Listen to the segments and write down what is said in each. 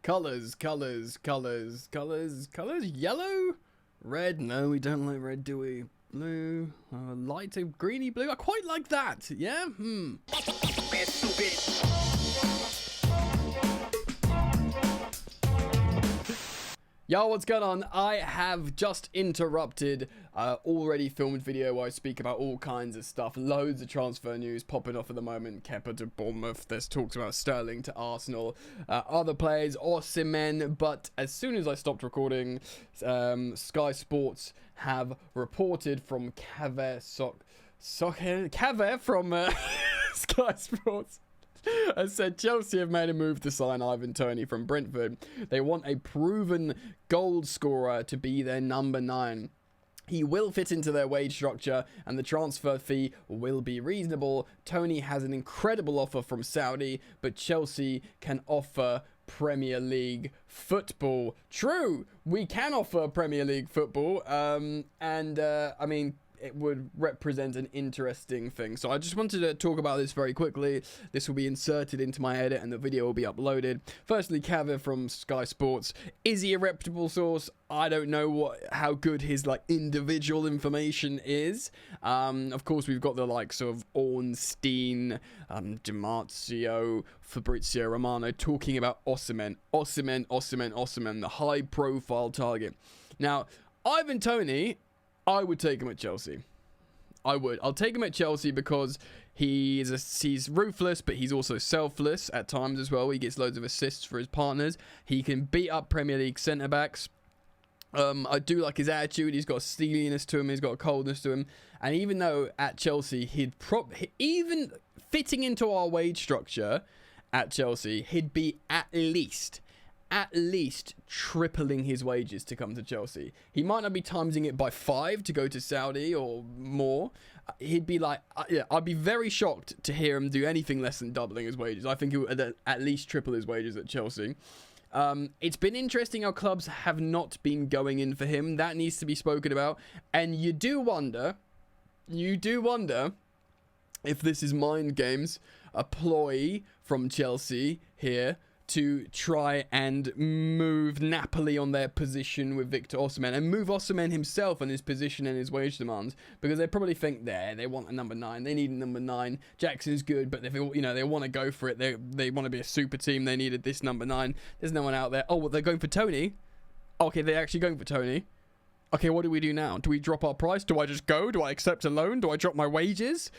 Colours. Yellow? Red? No, we don't like red, do we? Blue? Lighter greeny blue? I quite like that. Yeah? Yo, what's going on? I have just interrupted already filmed video where I speak about all kinds of stuff. Loads of transfer news popping off at the moment. Kepa to Bournemouth. There's talks about Sterling to Arsenal. Other players, Osimhen. But as soon as I stopped recording, Sky Sports have reported from Cave from Sky Sports. I said Chelsea have made a move to sign Ivan Toney from Brentford. They want a proven goal scorer to be their number 9. He will fit into their wage structure and the transfer fee will be reasonable. Toney has an incredible offer from Saudi, but Chelsea can offer Premier League football. True, we can offer Premier League football. I mean, it would represent an interesting thing. So I just wanted to talk about this very quickly. This will be inserted into my edit and the video will be uploaded. Firstly, Cave from Sky Sports. Is he a reputable source? I don't know how good his individual information is. Of course, we've got the likes of Ornstein, Dimarzio, Fabrizio Romano talking about Osimhen, the high-profile target. Now, Ivan Toney, I would take him at Chelsea. I would. I'll take him at Chelsea because he's ruthless, but he's also selfless at times as well. He gets loads of assists for his partners. He can beat up Premier League centre-backs. I do like his attitude. He's got a steeliness to him. He's got a coldness to him. And even though at Chelsea, even fitting into our wage structure at Chelsea, he'd be at least tripling his wages to come to Chelsea. He might not be timesing it by 5 to go to Saudi or more. He'd be I'd be very shocked to hear him do anything less than doubling his wages. I think he would at least triple his wages at Chelsea. It's been interesting how clubs have not been going in for him. That needs to be spoken about. And you do wonder if this is mind games, a ploy from Chelsea here to try and move Napoli on their position with Victor Osimhen and move Osimhen himself on his position and his wage demands, because they probably think they want a number 9. They need a number 9. Jackson's good, but they want to go for it. They want to be a super team. They needed this number 9. There's no one out there. Oh, they're going for Toney. Okay, they're actually going for Toney. Okay, what do we do now? Do we drop our price? Do I just go? Do I accept a loan? Do I drop my wages?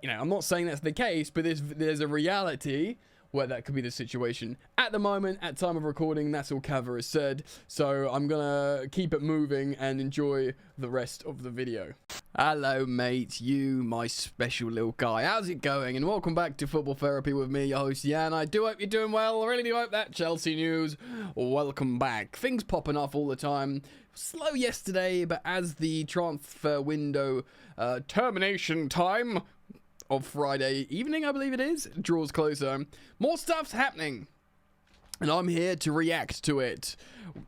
I'm not saying that's the case, but there's a reality where that could be the situation. At the moment, at time of recording, that's all Cave has said. So I'm gonna keep it moving and enjoy the rest of the video. Hello, mate. You, my special little guy. How's it going? And welcome back to Football Therapy with me, your host, Jan. I do hope you're doing well. I really do hope that Chelsea news. Welcome back. Things popping off all the time. Slow yesterday, but as the transfer window termination time of Friday evening, I believe it is, draws closer, more stuff's happening, and I'm here to react to it.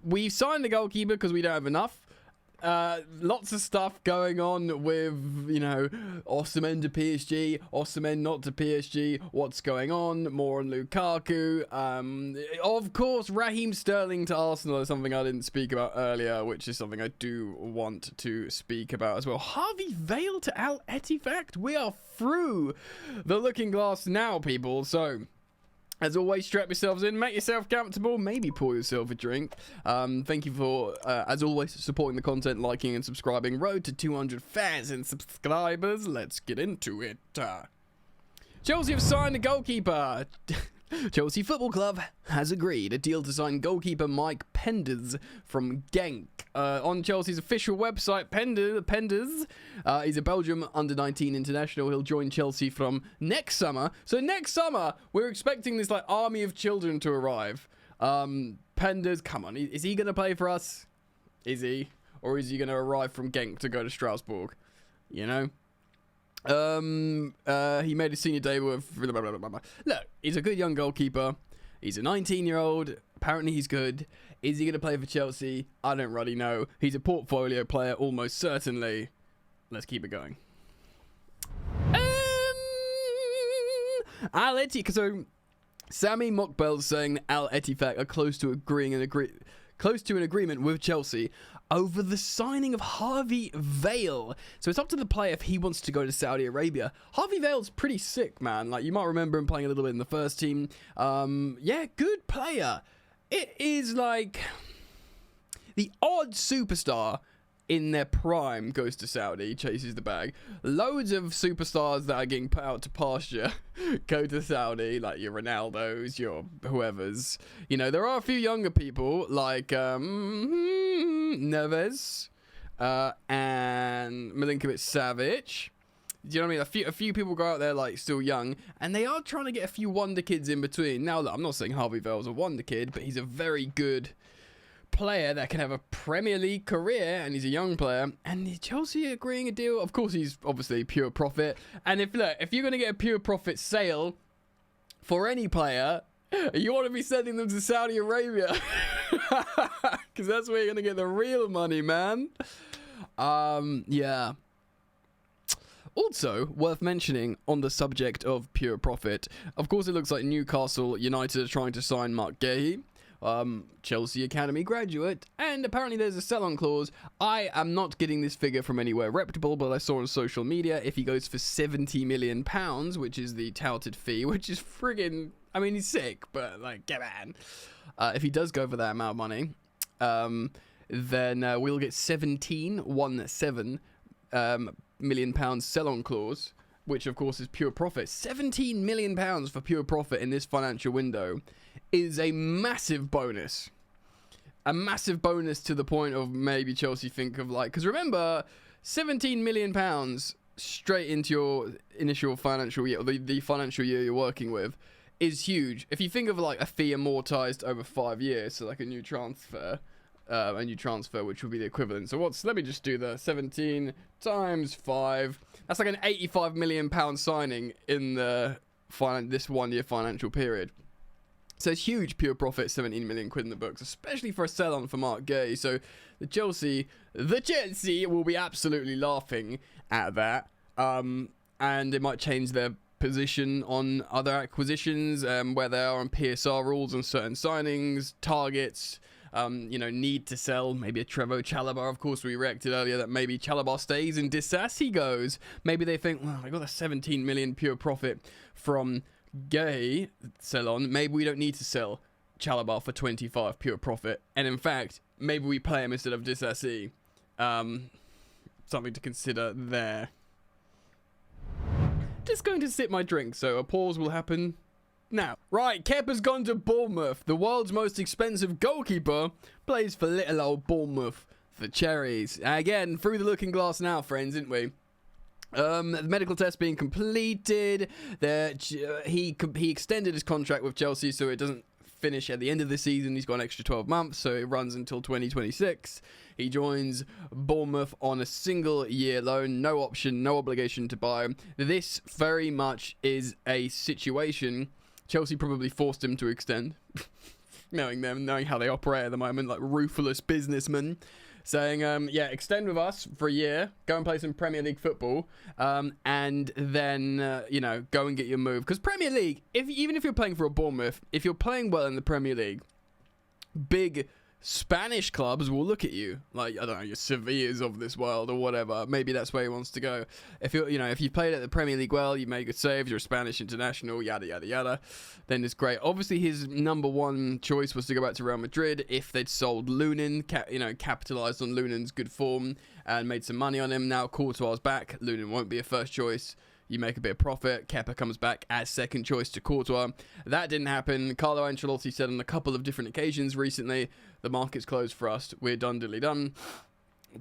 We've signed the goalkeeper because we don't have enough. Lots of stuff going on with, Osimhen to PSG, Osimhen not to PSG, what's going on, more on Lukaku. Of course, Raheem Sterling to Arsenal is something I didn't speak about earlier, which is something I do want to speak about as well. Harvey Valeri to Al Ettifaq. We are through the looking glass now, people, so as always, strap yourselves in, make yourself comfortable, maybe pour yourself a drink. Thank you for, as always, supporting the content, liking and subscribing. Road to 200,000 subscribers. Let's get into it. Chelsea have signed a goalkeeper. Chelsea Football Club has agreed a deal to sign goalkeeper Mike Penders from Genk. On Chelsea's official website, Penders, he's a Belgium under-19 international. He'll join Chelsea from next summer. So next summer, we're expecting this army of children to arrive. Penders, come on, is he going to play for us? Is he? Or is he going to arrive from Genk to go to Strasbourg? He made his senior debut with... Look, he's a good young goalkeeper. He's a 19-year-old. Apparently he's good. Is he going to play for Chelsea? I don't really know. He's a portfolio player, almost certainly. Let's keep it going. So Sami Mokbel saying Al Ettifaq are close to an agreement with Chelsea over the signing of Harvey Valeri. So it's up to the player if he wants to go to Saudi Arabia. Harvey Valeri's pretty sick, man. Like, you might remember him playing a little bit in the first team. Yeah, good player. It is like the odd superstar in their prime goes to Saudi, chases the bag. Loads of superstars that are getting put out to pasture go to Saudi, like your Ronaldos, your whoever's. You know, there are a few younger people like Neves and Milinkovic-Savic. Do you know what I mean? A few people go out there like still young, and they are trying to get a few wonder kids in between. Now, look, I'm not saying Harvey Valeri's a wonder kid, but he's a very good player that can have a Premier League career, and he's a young player, and Chelsea agreeing a deal. Of course, he's obviously pure profit, and if you're going to get a pure profit sale for any player, you want to be sending them to Saudi Arabia, because that's where you're going to get the real money, man. Yeah. Also, worth mentioning on the subject of pure profit, of course, it looks like Newcastle United are trying to sign Mark Guéhi, Chelsea Academy graduate, and apparently there's a sell-on clause. I am not getting this figure from anywhere reputable, but I saw on social media if he goes for £70 million, which is the touted fee, which is friggin', I mean, he's sick, but like, get on. If he does go for that amount of money, then we'll get 17 million pounds sell-on clause, which of course is pure profit. £17 million for pure profit in this financial window is a massive bonus. A massive bonus to the point of maybe Chelsea think of like, because remember, £17 million straight into your initial financial year, or the financial year you're working with, is huge. If you think of like a fee amortized over 5 years, so like a new transfer, which would be the equivalent. So let me just do the 17 times 5. That's like an £85 million signing in this 1 year financial period. So it's huge pure profit, 17 million quid in the books, especially for a sell-on for Mark Guéhi. So the Chelsea will be absolutely laughing at that. And it might change their position on other acquisitions, where they are on PSR rules on certain signings, targets, need to sell. Maybe a Trevoh Chalobah. Of course, we reacted earlier that maybe Chalobah stays and Disasi goes. Maybe they think, well, I got a 17 million pure profit from Guéhi sell on. Maybe we don't need to sell Chalobah for 25 pure profit. And in fact, maybe we play him instead of Disasi. Something to consider there. Just going to sip my drink, so a pause will happen now. Right, Kepa's gone to Bournemouth. The world's most expensive goalkeeper plays for little old Bournemouth for cherries. Again, through the looking glass now, friends, didn't we? The medical test being completed. He extended his contract with Chelsea, so it doesn't finish at the end of the season. He's got an extra 12 months, so it runs until 2026. He joins Bournemouth on a single-year loan, no option, no obligation to buy. This very much is a situation Chelsea probably forced him to extend, knowing how they operate at the moment, like ruthless businessmen, saying, extend with us for a year, go and play some Premier League football, and then, go and get your move. Because Premier League, even if you're playing for a Bournemouth, if you're playing well in the Premier League, big Spanish clubs will look at you like, I don't know, your Sevillas of this world or whatever. Maybe that's where he wants to go. If you played at the Premier League well, you made good saves, you're a Spanish international, yada yada yada, then it's great. Obviously, his number one choice was to go back to Real Madrid if they'd sold Lunin, capitalized on Lunin's good form and made some money on him. Now Courtois back, Lunin won't be a first choice. You make a bit of profit. Kepa comes back as second choice to Courtois. That didn't happen. Carlo Ancelotti said on a couple of different occasions recently, the market's closed for us. We're done, dilly done.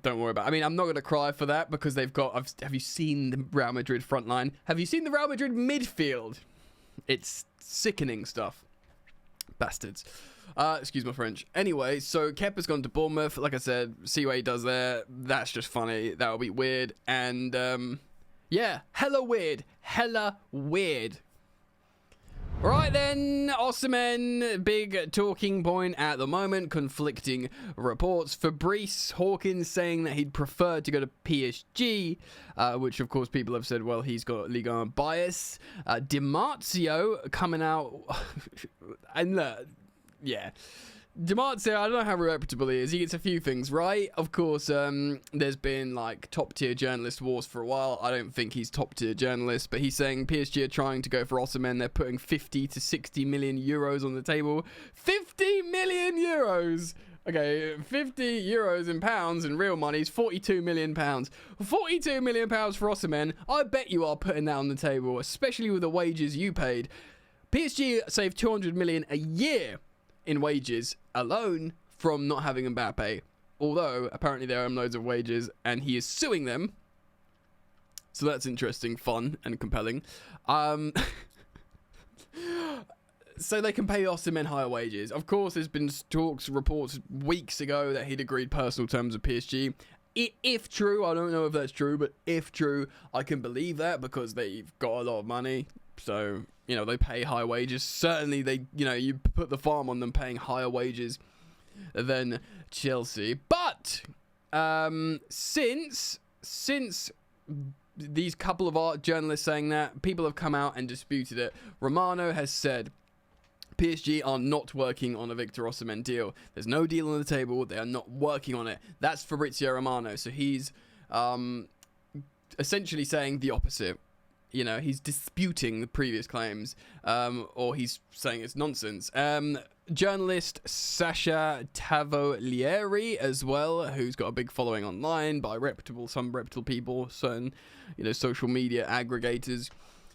Don't worry about it. I mean, I'm not going to cry for that because they've got... have you seen the Real Madrid front line? Have you seen the Real Madrid midfield? It's sickening stuff. Bastards. Excuse my French. Anyway, so Kepa's gone to Bournemouth. Like I said, see what he does there. That's just funny. That'll be weird. And... yeah, hella weird. Right, Right then, Osimhen, big talking point at the moment, conflicting reports. Fabrice Hawkins saying that he'd prefer to go to PSG, which of course people have said, well, he's got Ligue 1 bias. Di Marzio coming out, and yeah. Di Marzio, I don't know how reputable he is. He gets a few things right. Of course, there's been like top-tier journalist wars for a while. I don't think he's top-tier journalist, but he's saying PSG are trying to go for Osimhen. They're putting 50 to 60 million euros on the table. 50 million euros! Okay, 50 euros in pounds in real money is 42 million pounds. 42 million pounds for Osimhen. I bet you are putting that on the table, especially with the wages you paid. PSG saved 200 million a year in wages alone from not having Mbappe, although apparently there are loads of wages and he is suing them, so that's interesting, fun and compelling. So they can pay Osimhen higher wages. Of course, there's been reports weeks ago that he'd agreed personal terms with PSG. If true, I don't know if that's true, but if true, I can believe that because they've got a lot of money, so you know, they pay high wages. Certainly, you put the farm on them paying higher wages than Chelsea. But since these couple of art journalists saying that, people have come out and disputed it. Romano has said PSG are not working on a Victor Osimhen deal. There's no deal on the table. They are not working on it. That's Fabrizio Romano. So he's essentially saying the opposite. You know, he's disputing the previous claims, or he's saying it's nonsense. Journalist Sasha Tavolieri as well, who's got a big following online by some reputable people, certain, social media aggregators.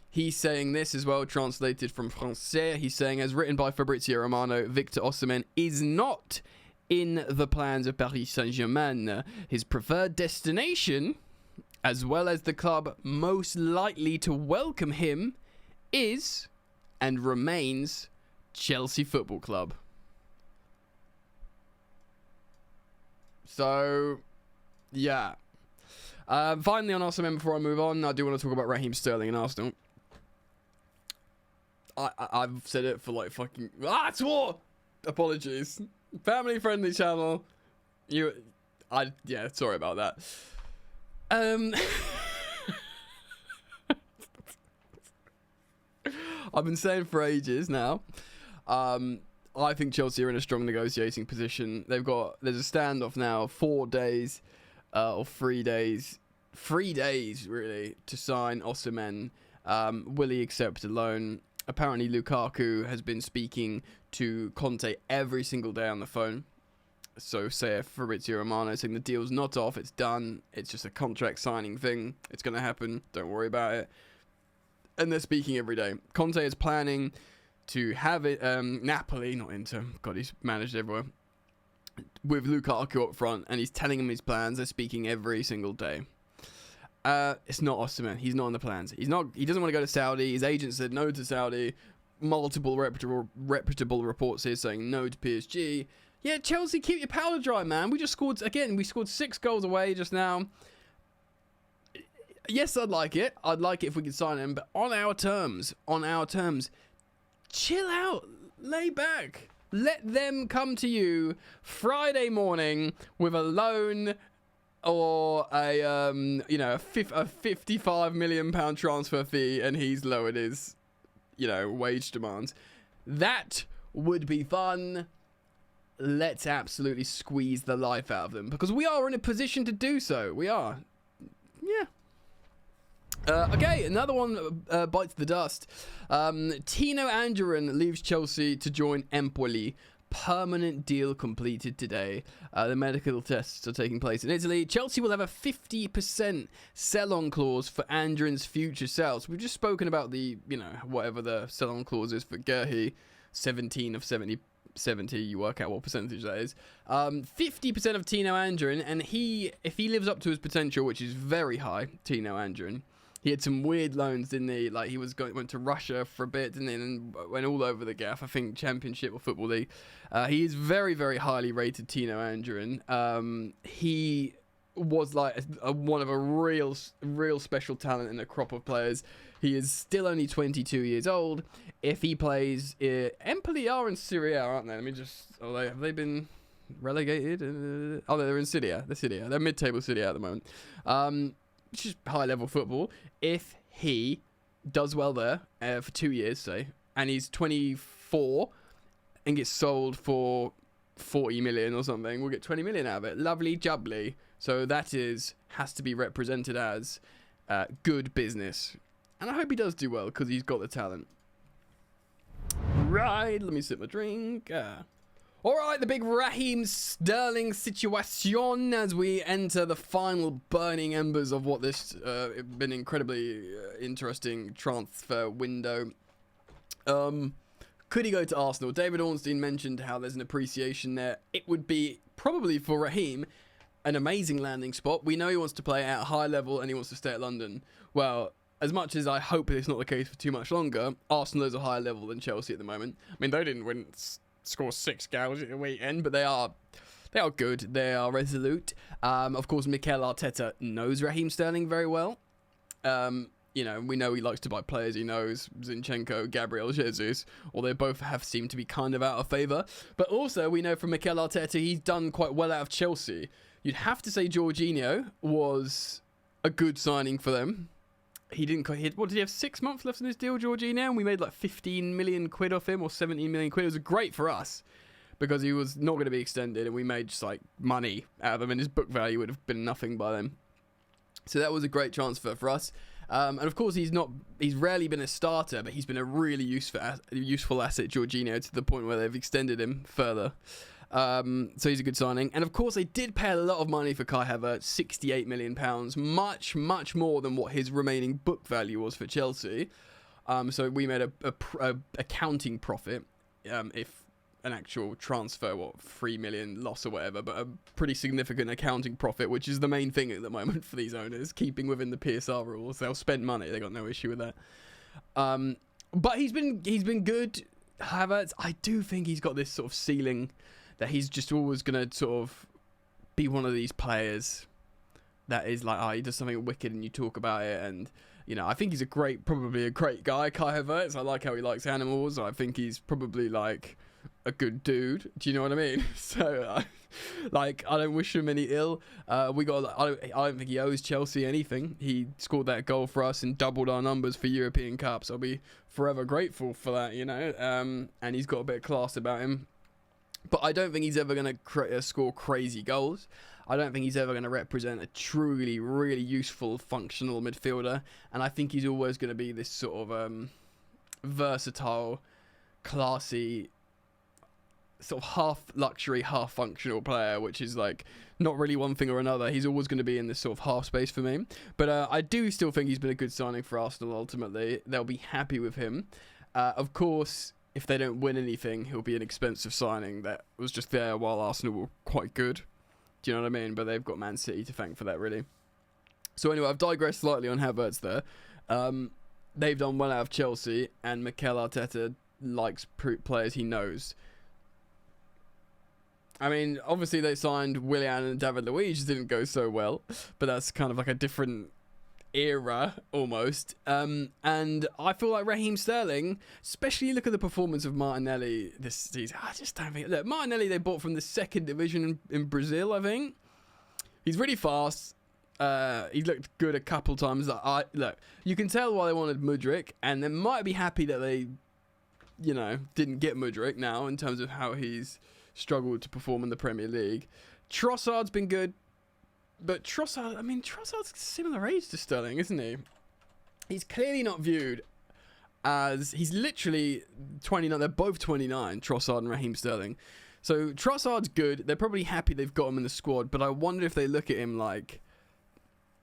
He's saying this as well, translated from Francais. He's saying, as written by Fabrizio Romano, Victor Osimhen is not in the plans of Paris Saint-Germain. His preferred destination, as well as the club most likely to welcome him, is and remains Chelsea Football Club. So, yeah. Finally on Arsenal, before I move on, I do want to talk about Raheem Sterling and Arsenal. I've said it for like fucking... it's war! Apologies. Family friendly channel. Sorry about that. I've been saying for ages now, I think Chelsea are in a strong negotiating position. There's a standoff now, 4 days, or 3 days, 3 days really, to sign Osimhen. Will he accept a loan? Apparently Lukaku has been speaking to Conte every single day on the phone. So say Fabrizio Romano saying the deal's not off, it's done, it's just a contract signing thing, it's going to happen, don't worry about it. And they're speaking every day. Conte is planning to have it, Napoli, not Inter, God, he's managed everywhere, with Lukaku up front, and he's telling him his plans. They're speaking every single day. It's not Osimhen, he's not on the plans. He doesn't want to go to Saudi. His agent said no to Saudi. Multiple reputable reports here saying no to PSG. Yeah, Chelsea, keep your powder dry, man. We scored 6 goals away just now. Yes, I'd like it. I'd like it if we could sign him, but on our terms. Chill out. Lay back. Let them come to you Friday morning with a loan or a 55 million pound transfer fee, and he's lowered his, wage demands. That would be fun. Let's absolutely squeeze the life out of them, because we are in a position to do so. We are. Yeah. Okay, another one bites the dust. Tino Anjorin leaves Chelsea to join Empoli. Permanent deal completed today. The medical tests are taking place in Italy. Chelsea will have a 50% sell-on clause for Anjorin's future sales. We've just spoken about the, whatever the sell-on clause is for Gerhi. 17 of 70, you work out what percentage that is. 50% of Tino Anjorin, and if he lives up to his potential, which is very high, Tino Anjorin. He had some weird loans, didn't he? Like, he went to Russia for a bit, didn't he? And then went all over the gaff, I think Championship or Football League. He is very, very highly rated, Tino Anjorin. He was like one of a real special talent in a crop of players. He is still only 22 years old. If he plays, Empoli are in Serie A, aren't they? Let me just. Have they been relegated? They're in Serie A. They're mid-table Serie A at the moment. Which is high-level football. If he does well there for 2 years, say, and he's 24 and gets sold for 40 million or something, we'll get 20 million out of it. Lovely jubbly. So that has to be represented as good business. And I hope he does do well because he's got the talent. Right, let me sip my drink. Alright, the big Raheem Sterling situation as we enter the final burning embers of what this been incredibly interesting transfer window. Could he go to Arsenal? David Ornstein mentioned how there's an appreciation there. It would be probably for Raheem an amazing landing spot. We know he wants to play at a high level and he wants to stay at London. Well, as much as I hope it's not the case for too much longer, Arsenal is a higher level than Chelsea at the moment. I mean, they didn't score 6 goals at the weekend, but they are good. They are resolute. Of course, Mikel Arteta knows Raheem Sterling very well. We know he likes to buy players he knows, Zinchenko, Gabriel Jesus, or they both have seemed to be kind of out of favour. But also, we know from Mikel Arteta, he's done quite well out of Chelsea. You'd have to say Jorginho was a good signing for them. He didn't. What did he have? 6 months left in his deal, Jorginho, and we made like 15 million quid off him, or 17 million quid. It was great for us because he was not going to be extended, and we made just like money out of him, and his book value would have been nothing by then. So that was a great transfer for us. And of course, he's rarely been a starter, but he's been a really useful asset, Jorginho, to the point where they've extended him further. So he's a good signing. And of course, they did pay a lot of money for Kai Havertz, £68 million, much, much more than what his remaining book value was for Chelsea. So we made a accounting profit, if an actual transfer, 3 million loss or whatever, but a pretty significant accounting profit, which is the main thing at the moment for these owners, keeping within the PSR rules. They'll spend money. They got no issue with that. But he's been good. Havertz, I do think he's got this sort of ceiling that he's just always going to sort of be one of these players that is like, he does something wicked and you talk about it. And, I think he's probably a great guy, Kai Havertz. I like how he likes animals. I think he's probably like a good dude. Do you know what I mean? So, I don't wish him any ill. I don't think he owes Chelsea anything. He scored that goal for us and doubled our numbers for European Cups. I'll be forever grateful for that, and he's got a bit of class about him. But I don't think he's ever going to score crazy goals. I don't think he's ever going to represent a truly, really useful, functional midfielder. And I think he's always going to be this sort of versatile, classy, sort of half luxury, half functional player, which is like not really one thing or another. He's always going to be in this sort of half space for me. But I do still think he's been a good signing for Arsenal ultimately. They'll be happy with him. Of course, if they don't win anything, he'll be an expensive signing that was just there while Arsenal were quite good. Do you know what I mean? But they've got Man City to thank for that, really. So anyway, I've digressed slightly on Havertz there. They've done well out of Chelsea, and Mikel Arteta likes players he knows. I mean, obviously they signed Willian and David Luiz, didn't go so well, but that's kind of like a different era almost. And I feel like Raheem Sterling, especially look at the performance of Martinelli this season. I just don't think. Look, Martinelli they bought from the second division in Brazil, I think. He's really fast. He looked good a couple times. Look, you can tell why they wanted Mudryk, and they might be happy that they, didn't get Mudryk now in terms of how he's struggled to perform in the Premier League. Trossard's been good. But Trossard's similar age to Sterling, isn't he? He's clearly not viewed as... He's literally 29. They're both 29, Trossard and Raheem Sterling. So Trossard's good. They're probably happy they've got him in the squad. But I wonder if they look at him like,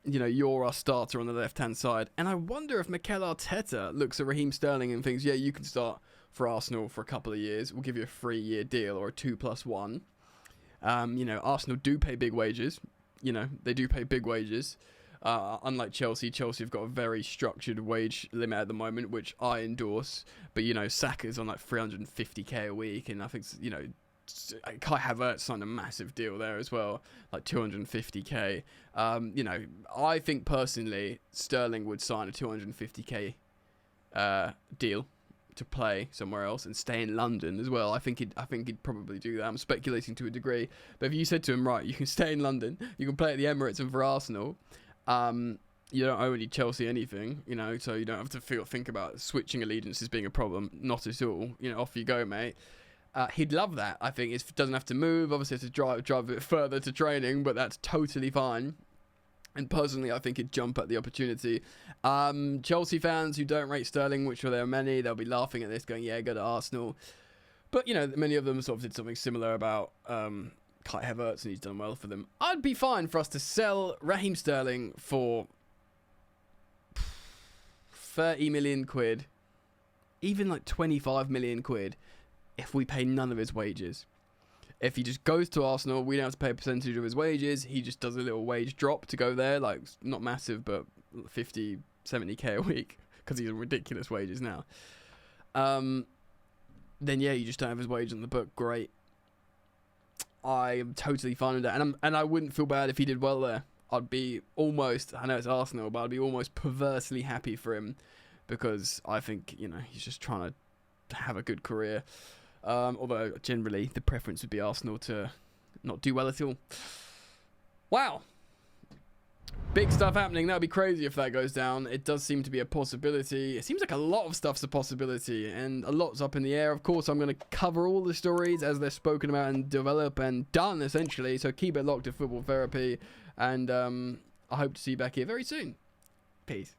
you're our starter on the left-hand side. And I wonder if Mikel Arteta looks at Raheem Sterling and thinks, yeah, you can start for Arsenal for a couple of years. We'll give you a 3-year deal or a 2+1. Arsenal do pay big wages. They do pay big wages. Unlike Chelsea have got a very structured wage limit at the moment, which I endorse. But, Saka's on like 350k a week. And I think, Kai Havertz signed a massive deal there as well, like 250k. You know, I think personally Sterling would sign a 250k deal to play somewhere else and stay in London as well. I think he'd probably do that. I'm speculating to a degree, but if you said to him, right, you can stay in London, you can play at the Emirates and for Arsenal, you don't owe any Chelsea anything, you know, so you don't have to think about switching allegiances being a problem. Not at all. You know, off you go, mate. He'd love that. I think it doesn't have to move. Obviously, have to drive a bit further to training, but that's totally fine. And personally, I think he'd jump at the opportunity. Chelsea fans who don't rate Sterling, which there are many, they'll be laughing at this, going, yeah, go to Arsenal. But, you know, many of them sort of did something similar about Kai Havertz, and he's done well for them. I'd be fine for us to sell Raheem Sterling for 30 million quid, even like 25 million quid, if we pay none of his wages. If he just goes to Arsenal, we don't have to pay a percentage of his wages. He just does a little wage drop to go there, like not massive, but 50, 70k a week, because he's on ridiculous wages now. Then yeah, you just don't have his wage on the book. Great. I am totally fine with that, and I wouldn't feel bad if he did well there. I'd be almost, I know it's Arsenal, but I'd be almost perversely happy for him, because I think, you know, he's just trying to have a good career. Although generally the preference would be Arsenal to not do well at all. Wow. Big stuff happening. That would be crazy if that goes down. It does seem to be a possibility. It seems like a lot of stuff's a possibility, and a lot's up in the air. Of course, I'm going to cover all the stories as they're spoken about and develop and done, essentially. So keep it locked to Football Therapy, and I hope to see you back here very soon. Peace.